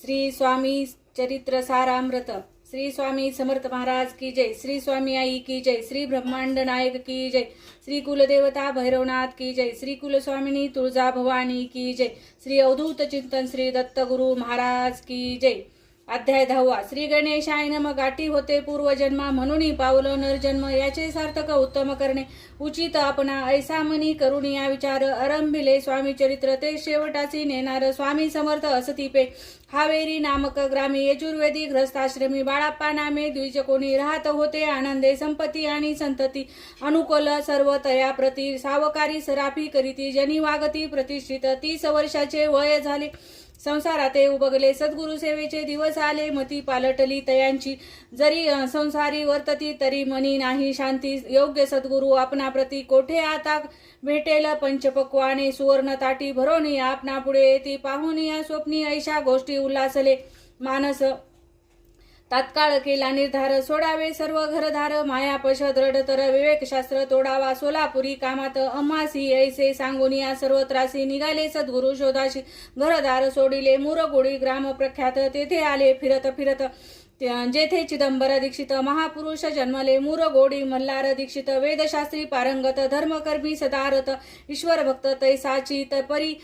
श्री स्वामी चरित्र सारामृत। श्री स्वामी समर्थ महाराज की जय। श्री स्वामी आई की जय। श्री ब्रह्मांड नायक की जय। श्री कुलदेवता भैरवनाथ की जय। श्री कुलस्वामिनी तुळजा भवानी की जय। श्री अवधूत चिंतन श्री दत्त गुरु महाराज की जय। अध्याय 10। श्री गणेशाय नमः। गाठी होते पूर्वजन्मा, म्हणून पावलं नरजन्म, याचे सार्थक उत्तम करणे उचित आपणा, ऐसा मनी करुणिया विचार, आरंभिले स्वामी चरित्र ते शेवटाची नेणार, स्वामी समर्थ असती पे हावेरी नामक ग्रामी, यजुर्वेदी ग्रस्ताश्रमी, बाळाप्पा नामे द्विजकोणी, राहत होते आनंदे संपत्ती आणि संतती, अनुकूल सर्व तया प्रती, सावकारी सराफी करीती, जनी वागती प्रतिष्ठित, 30 वर्षाचे वय झाले, संसारात उबगले, सद्गुरु सेवेचे दिवस आले, मती पालटली तयांची, जरी संसारी वर्तती तरी मनी नाही शांती, योग्य सद्गुरु आपणा प्रती, कोठे आता भेटेल पंचपक्वाने, सुवर्ण ताटी भरोनी आपणा पुढे, ती पाहुनी या स्वप्नी ऐशा गोष्टी उल्हासले मानस, तात्काळ केला निर्धार, सोडावे सर्व घरधार, मायापश दृढतर, विवेकशास्त्र तोडावा सोलापुरी कामात, अम्मासी ऐसे सांगुनिया सर्व त्रासी, निघाले सद्गुरु शोधाशी, घरदार सोडिले, मुरगोडी ग्राम प्रख्यात, तेथे आले फिरत फिरत, जेथे चिदंबर दीक्षित महापुरुष जन्मले, मुरगोडी मल्हार दीक्षित, वेदशास्त्री पारंगत, धर्मकर्मी सदारत, ईश्वर भक्त तैसाची परी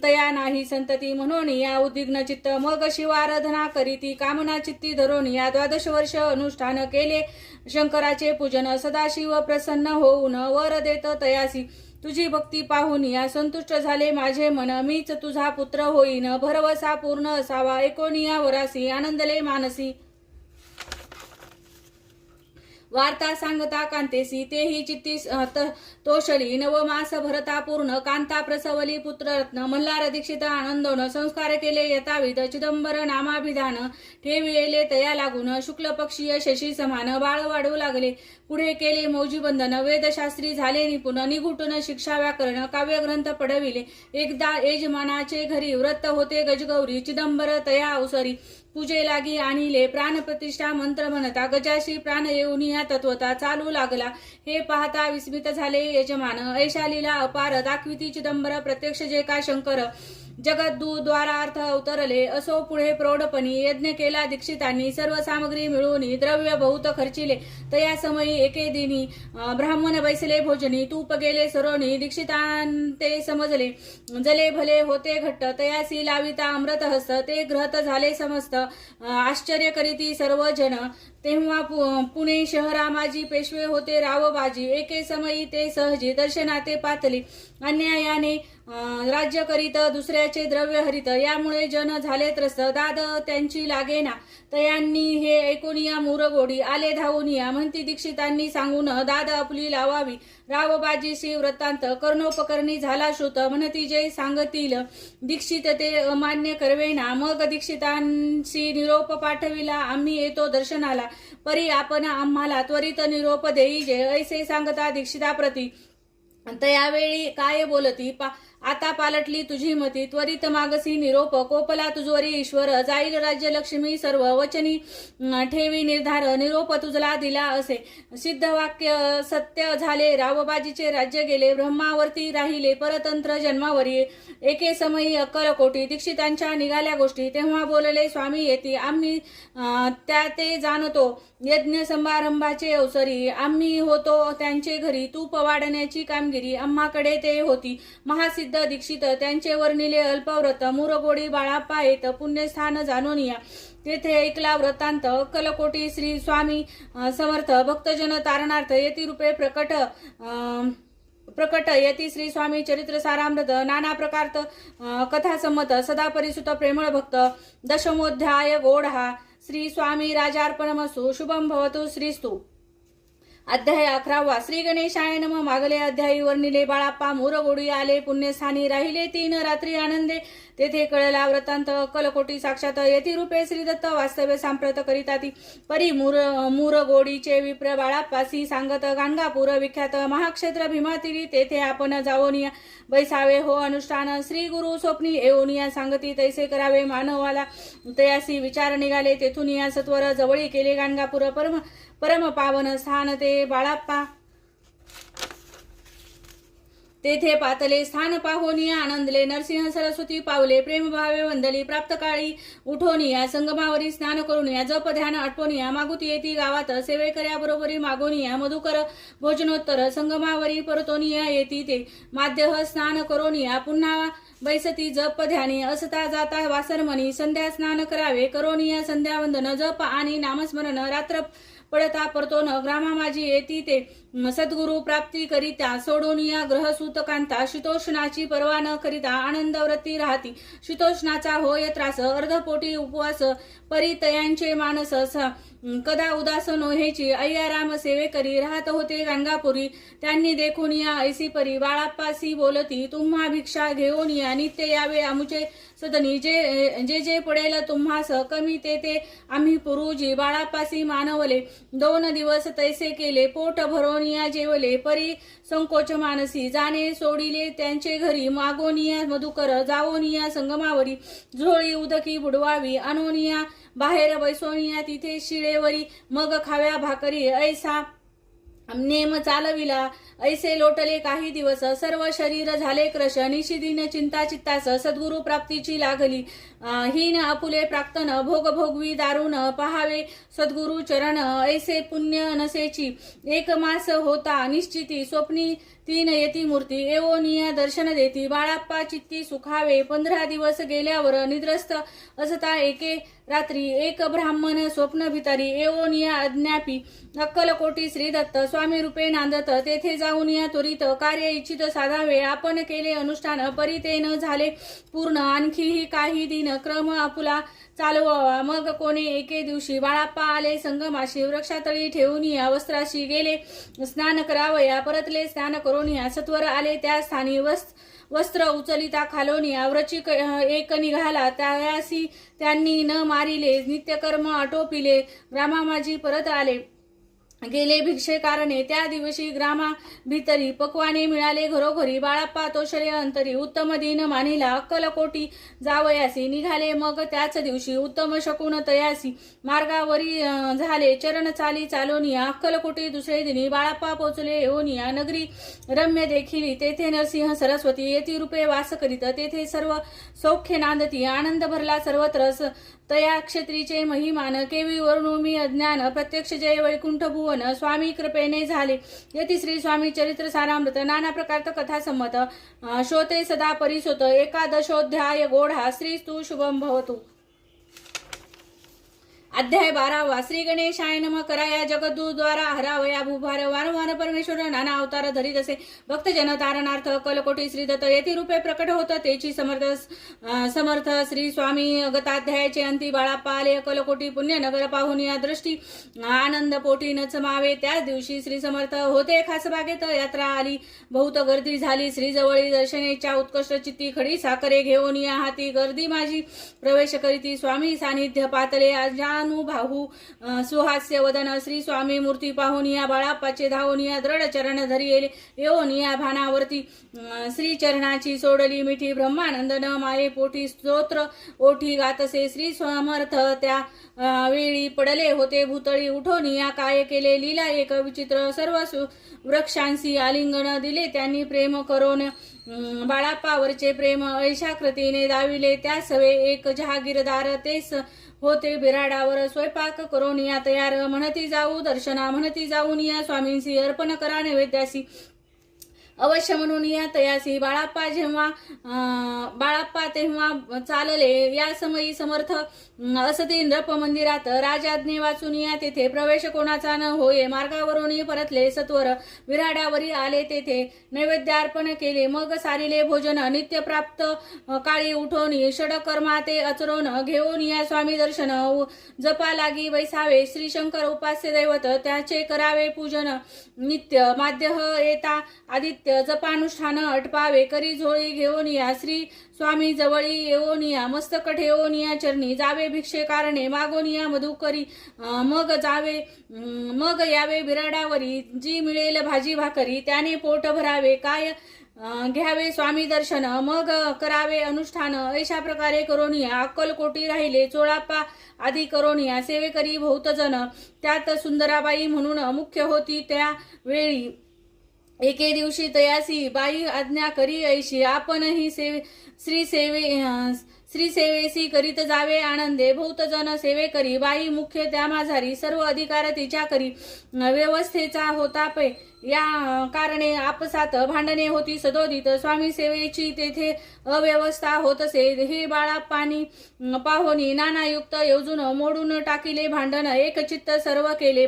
तया नाही संतती, म्हणून या उद्विग्न चित्त, मग शिवाराधना करीती, कामना चित्ती धरून या 12 वर्ष अनुष्ठान केले, शंकराचे पूजन, सदाशिव प्रसन्न होऊन वर देत तयासी, तुझी भक्ती पाहून या संतुष्ट झाले माझे मन, मीच तुझा पुत्र होईन, भरवसा पूर्ण असावा, एकोनिया वरासी, आनंदले मानसी, वार्ता सांगता कांतेसी, तेही चित्ती तोषली, नवमास भरता पूर्ण, कांता प्रसवली पुत्ररत्न, मल्हार दीक्षित आनंदोन, संस्कार केले यथाविध, चिदंबर नामाभिधान ठेविले तया लागून, शुक्ल पक्षीय शशी समान, बाळ वाढू लागले, पुढे केले मौजी बंधन, वेदशास्त्री झाले निपुण, निघुटून शिक्षा व्याकरण, काव्यग्रंथ पडविले, एकदा यजमानाचे घरी, व्रत होते गजगौरी, चिदंबर तया अवसरी, पूजे लागी आणिले, प्राणप्रतिष्ठा मंत्र म्हणता, गजाशी प्राण येऊन या तत्वता चालू लागला, हे पाहता विस्मित झाले यजमान, ऐशा लीला अपार दाखविती चिदंबर, प्रत्यक्ष जे का शंकर, जगद्दू द्वारार्थ अवतरले, असो पुढे प्रौढपणी, यज्ञ केला दीक्षितांनी, सर्व सामग्री मिळून द्रव्य बहुत खर्चिले, तया समयी एके दिनी ब्राह्मण बैसले भोजनी, तूप गेले सरोनी, दीक्षितांते समजले, जले भले होते घट्ट, तयासी लाविता अमृत हस्त, ते ग्रहत झाले समस्त, आश्चर्य करीती सर्व जन, तेव्हा पुणे शहरामाजी पेशवे होते रावबाजी, एके समयी ते सहजी दर्शनाते पातले, अन्यायाने राज्य करीत, दुसऱ्याचे द्रव्य हरित, यामुळे जन झाले त्रस्त, दाद त्यांची लागेना, तयांनी हे ऐकोनिया मुरगोडी, आले धावूनिया, म्हणती दीक्षितांनी सांगून, दाद आपली लावावी, रावबाजीशी वृत्तांत, कर्णोपकरणी झाला श्रुत, म्हणती जय सांगतील, दीक्षित ते अमान्य करवेना, मग दीक्षितांशी निरोप पाठविला, आम्ही येतो दर्शनाला, परी आपण आम्हाला त्वरित निरोप देई जे, ऐसे सांगता दीक्षिताप्रती, तयावेळी काय बोलती, आता पालटली तुझी मती, त्वरित मागसी निरोप, कोपला तुझवरी ईश्वर, जाईल राज्य लक्ष्मी सर्व, वचनी ठेवी निर्धार, निरोप तुझला दिला असे, सिद्ध वाक्य सत्य झाले, रावबाजीचे राज्य गेले, ब्रह्मावरती राहिले परतंत्र जन्मावरी, एके समयी अक्कलकोटी, दीक्षितांच्या निघाल्या गोष्टी, तेव्हा बोलले स्वामी येती, आम्ही त्या ते जाणतो, यज्ञ समारंभाचे अवसरी, आम्ही होतो त्यांचे घरी, तूप वाढण्याची कामगिरी आम्हाकडे ते होती, महासिद्ध दीक्षित त्यांचे वर्णिले अल्पव्रत, मुरगोडी बाळाप्पा येत, पुण्यस्थान जाणून या, तेथे ऐकला वृत्तांत, अक्कलकोटी श्री स्वामी समर्थ, भक्तजन तारणार्थ येती रूपे प्रकट यती, श्री स्वामी चरित्र सारामृत, नाना प्रकारत कथा संमत, सदा परिसुत प्रेमळ भक्त, दशमोध्याय गोढा, श्री स्वामी राजार्पणमस्तु, शुभम भवतु श्रीस्तु। अध्याय 11। श्री गणेशाय नमः। मागले अध्यायी वर्णिले, बाळाप्पा मुरगोडी आले पुण्यस्थानी, राहिले 3 रात्री आनंदे, तेथे कळला वृत्तांत, अक्कलकोटी साक्षात येती रूपे श्रीदत्त, वास्तव्य सांप्रत करिताती, परी मुरगोडीचे विप्र बाळाप्पासी सांगत, गाणगापूर विख्यात महाक्षेत्र भीमातिरी, तेथे आपण जावोनिया, बैसावे हो अनुष्ठान, श्री गुरु स्वप्नी येऊनिया, सांगती तैसे करावे मानवाला, तयासी विचार निघाले, तेथून या सत्वर जवळी केले गाणगापूर, परम पावन स्थान ते बाळाप्पा, तेथे पातले स्थान पाहोनिया आनंदले नरसिंह सरस्वती पावले प्रेमभावे वंदली प्राप्त काळी उठोनिया संगमावरी स्नान करूनिया जप ध्यान आटपोनिया मागुती येती गावात सेवेकऱ्या बरोबरी मागोनिया मधुकर भोजनोत्तर संगमावरी परतोनिया येती ते माध्यह स्नान करोनिया पुन्हा बैसती जप ध्यानी असता जाता वासरमणी संध्या स्नान करावे करोनिया संध्या वंदन जप आणि नामस्मरण रात्र पडता परतोन ग्रामा माझी येती ते सद्गुरु प्राप्ती करिता सोडोनिया ग्रहसूत कांता शीतोष्णाची पर्वा न करिता आनंद व्रती राहती शीतोष्णाचा होय त्रास अर्धपोटी उपवास परितयांचे मानस कदा उदास नोहेची अय्याराम सेवे करी राहत होते गाणगापुरी त्यांनी देखून या ऐसी परी बाळाप्पासी बोलती तुम्हा भिक्षा घेऊन या नित्य यावे आमुचे सदनी जे जे पडेल तुम्हास कमी ते आम्ही पुरुजी बाळाप्पासी मानवले 2 दिवस तैसे केले पोट भरून या जेवले परी संकोच मानसी जाणे सोडिले त्यांचे घरी मागोनिया मधुकर जावोनिया संगमावरी झोळी उदकी बुडवावी अनोनिया बाहेर बैसोनिया तिथे शिळेवरी मग खाव्या भाकरी ऐसा नेम चालविला ऐसे लोटले काही दिवस सर्व शरीर झाले क्रश निशिदिन चिंता चित्तास सद्गुरु प्राप्तीची लागली हीन आपुले प्राक्तन भोग भोगवी दारुण पहावे सद्गुरु चरण ऐसे पुण्य नसेची 1 मास होता निश्चिती स्वप्नी 3 येती मूर्ती एवोनिया दर्शन देती बाळाप्पा चित्ती सुखावे 15 दिवस गेल्यावर निद्रस्त असता एके रात्री एक ब्राह्मण स्वप्न भितारी एवोनिया अज्ञापी अक्कलकोटी श्रीदत्त स्वामी रूपे नांदत तेथे जाऊन या त्वरित कार्य इच्छित साधावे आपण केले अनुष्ठान परिते न झाले पूर्ण आणखीही काही दिन क्रम आपुला चालवावा मग कोणी एके दिवशी बाळाप्पा आले संगमाशी वृक्षातळी ठेवून या वस्त्राशी गेले स्नान करावया परतले स्नान करून या सत्वर आले त्या स्थानी वस्त्र उचलिता खालोनिया व्रचिक एक निघाला त्यासी त्यांनी न मारिले नित्यकर्म आटोपिले ग्रामामाजी परत आले गेले भिक्षे कारणे त्या दिवशी ग्रामा भीतरी पक्वाने मिळाले घरोघरी बाळाप्पा तोषले अंतरी उत्तम दिन मानिला अक्कलकोटी जावयासी निघाले मग त्याच दिवशी उत्तम शकुन तयासी मार्गावरी झाले चरण चाली चालोनिया अक्कलकोटी दुसरे दिनी बाळाप्पा पोचले येऊनिया नगरी रम्य देखिली तेथे नरसिंह सरस्वती येती रूपे वास करीत तेथे सर्व सौख्य नांदती आनंद भरला सर्वत्र तया क्षेत्रीचे महिमान केवी वर्णोमी अज्ञान प्रत्यक्ष जय वैकुंठ भुवन स्वामी कृपेने झाले यती श्री स्वामी चरित्र सारामृत नाना प्रकारत कथा संमत श्रोते सदा परिसोत एकादशोध्याय गोढा श्री स्तु शुभम भवतु अध्याय 12 श्री गणेशाय नमः कराया जगद्द्वारा हरावया भूभार वारंवार परमेश्वर नाना अवतार धरीत असे भक्तजन तारणार्थ कलकोटी श्रीदत्त येथे रूपे प्रकट होत तेची समर्थ श्री स्वामी गताध्यायाचे अंती बाळाप्पा आले कलकोटी पुण्य नगर पाहून या दृष्टी आनंद पोटी न चमावे त्याच दिवशी श्री समर्थ होते खास बागेत यात्रा आली बहुत गर्दी झाली श्री जवळी दर्शनेच्या उत्कृष्ट चित्ती खडी साखरे घेऊन या हाती गर्दी माझी प्रवेश करीती स्वामी सानिध्य पातले अनुभाहू सुहास्य वदन श्री स्वामी मूर्ती पाहून या बाळाप्पाचे धावून या दृढ चरण धरी येऊन या भानावरती श्री चरणाची सोडली मिठी ब्रह्मानंद न माये पोटी स्तोत्र ओठी गातसे श्री समर्थ त्या वेळी पडले होते भूतळी उठून या काय केले लीला एक विचित्र सर्व वृक्षांशी आलिंगन दिले त्यांनी प्रेम करून बाळाप्पावरचे प्रेम ऐशा कृतीने दाविले त्या सवे एक जहागीरदार तेच होते बिराडावर स्वयंपाक करून या तयार म्हणती जाऊ दर्शना म्हणती जाऊन या स्वामींशी अर्पण करा नैवेद्यासी अवश्य म्हणून या तयासी बाळाप्पा तेव्हा चालले या समयी समर्थ असती नृप मंदिरात राजाज्ञे वाचून या तेथे प्रवेश कोणाचा न होय मार्गावरून परतले सत्वर विराडावरी आले तेथे नैवेद्यार्पण केले मग सारिले भोजन नित्य प्राप्त काळी उठून षडकर्मा ते आचरून घेऊन या स्वामी दर्शन जपा लागी बैसावे श्री शंकर उपास्य दैवत त्याचे करावे पूजन नित्य माध्य येता आदित्य जपानुष्ठान अटपावे करी झोळी घेऊन या श्री स्वामी जवळी येऊन या मस्तक ठेवून या चरणी जावे भिक्षे कारणे मागून या मधुकरी मग यावे बिराडावरी जी मिळेल भाजी भाकरी त्याने पोट भरावे काय घ्यावे स्वामी दर्शन मग करावे अनुष्ठान अशा प्रकारे करून या अक्कलकोटी राहिले चोळाप्पा आदी करून या सेवेकरी बहुत जन त्यात सुंदराबाई म्हणून मुख्य होती त्या वेळी एके दिवशी तयासी बाई आज्ञा करी ऐशी आपणही श्री सेवेसी करीत जावे आनंदे बहुत जन सेवे करी बाई मुख्य त्या माझारी सर्व अधिकार तिच्या करी व्यवस्थेचा होता पै या कारणे आपसात भांडणे होती सदोदित स्वामी सेवेची तेथे अव्यवस्था होत असे हे बाळाप्पानी पाहोनी नानायुक्त योजून मोडून टाकिले भांडण एक चित्त सर्व केले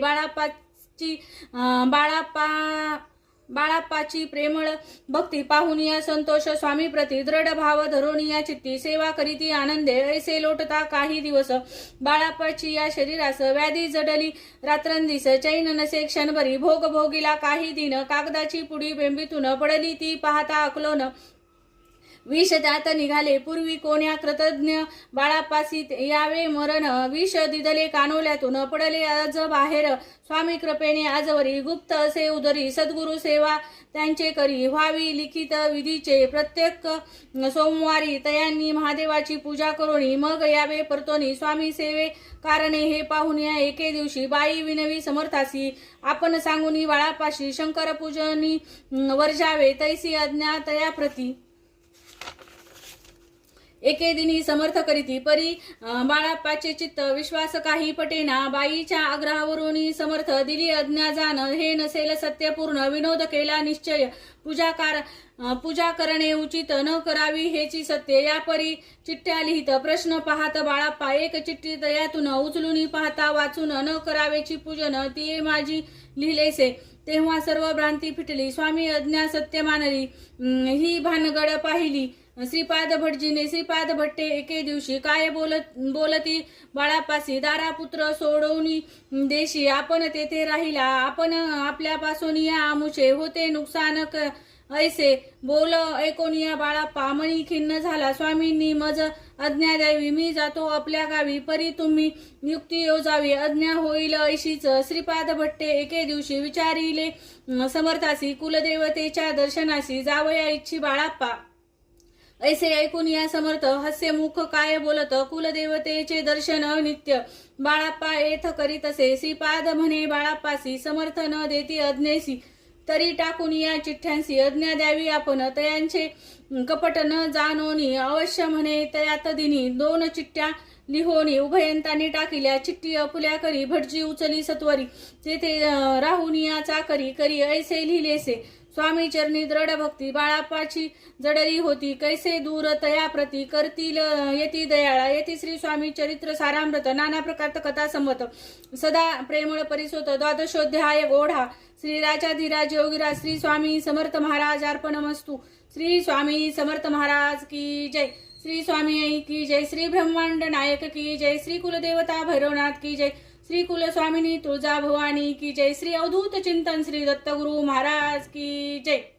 बाळाप्पाची प्रेमळ भक्ती पाहून या संतोष स्वामी प्रती दृढ भाव धरून या चित्ती सेवा करीती आनंदे ऐसे लोटता काही दिवस बाळाप्पाची या शरीरास व्याधी जडली रात्रंदिस चैन नसे क्षणभरी भोग भोगीला काही दिन कागदाची पुडी बेंबीतून पडली ती पाहता अकलोन विष त्यात निघाले पूर्वी कोण्या कृतज्ञ बाळापासी यावे मरण विष दिदले कानोल्यातून पडले आज बाहेर स्वामी कृपेने आजवरी गुप्त असे उदरी सद्गुरु सेवा त्यांचे करी व्हावी लिखित विधीचे प्रत्येक सोमवारी तयांनी महादेवाची पूजा करून मग यावे परतोनी स्वामी सेवे कारणे हे पाहून या एके दिवशी बाई विनवी समर्थासी आपण सांगूनी बाळापाशी शंकर पूजनी वर्जावे तैसी आज्ञा तया प्रती एके दिनी समर्थ करीती परी बाळाप्पाचे चित्त विश्वास काही पटेना बाईच्या आग्रहावरून समर्थ दिली आज्ञा जाण हे नसेल सत्यपूर्ण विनोद केला निश्चय पूजा करणे उचित न करावी हेची सत्य या परी चिठ्ठ्या लिहित प्रश्न पाहत बाळाप्पा एक चिठ्ठी तयातून उचलून पाहता वाचून न करावेची पूजन ती माझी लिहिलेसे तेव्हा सर्व भ्रांती फिटली स्वामी आज्ञा सत्य मानली ही भानगड पाहिली श्रीपाद भटजीने श्रीपाद भट्टे एके दिवशी काय बोलती बाळापासी दारापुत्र सोडवून देशी आपण तेथे राहिला आपण आपल्यापासून या आमुचे होते नुकसान ऐसे बोल ऐकोनिया बाळाप्पा मनी खिन्न झाला स्वामींनी मज आज्ञा द्यावी मी जातो आपल्या गावी परी तुम्ही युक्ती योजावी आज्ञा होईल ऐशीच श्रीपाद भट्टे एके दिवशी विचारिले समर्थासी कुलदेवतेच्या दर्शनासी जावया इच्छी बाळाप्पा ऐसे ऐकून या समर्थ हास्यमुख काय बोलत कुलदेवतेचे दर्शन नित्य बाळाप्पा येथ करीत असे श्रीपाद म्हणे बाळाप्पासी समर्थ न देती आज्ञेसी तरी टाकून या चिठ्ठ्यांसी आज्ञा द्यावी आपण तयांचे कपट न जाणोनी अवश्य म्हणे तयात दिनी दोन चिठ्ठ्या लिहोनी उभयंतांनी टाकिल्या चिठ्ठी अपुल्या करी भटजी उचली सत्वरी तेथे राहून या चाकरी करी ऐसे लिहिलेसे स्वामी चरणी दृढ भक्ती बाळाप्पाची जडली होती कैसे दूर तया प्रती करतील येती दयाळा येती श्री स्वामी चरित्र सारामृत नाना प्रकारत कथा संमत सदा प्रेमळ परिसोत द्वादशोध्याय ओढा श्री राजाधिराज योगीराज श्री स्वामी समर्थ महाराज अर्पणमस्तु श्री स्वामी समर्थ महाराज की जय श्री स्वामी की जय श्री ब्रह्मांड नायक की जय श्री कुलदेवता भैरवनाथ की जय श्री कुलस्वामिनी तुळजा भवानी की जय श्री अवधूत चिंतन श्री दत्तगुरु महाराज की जय।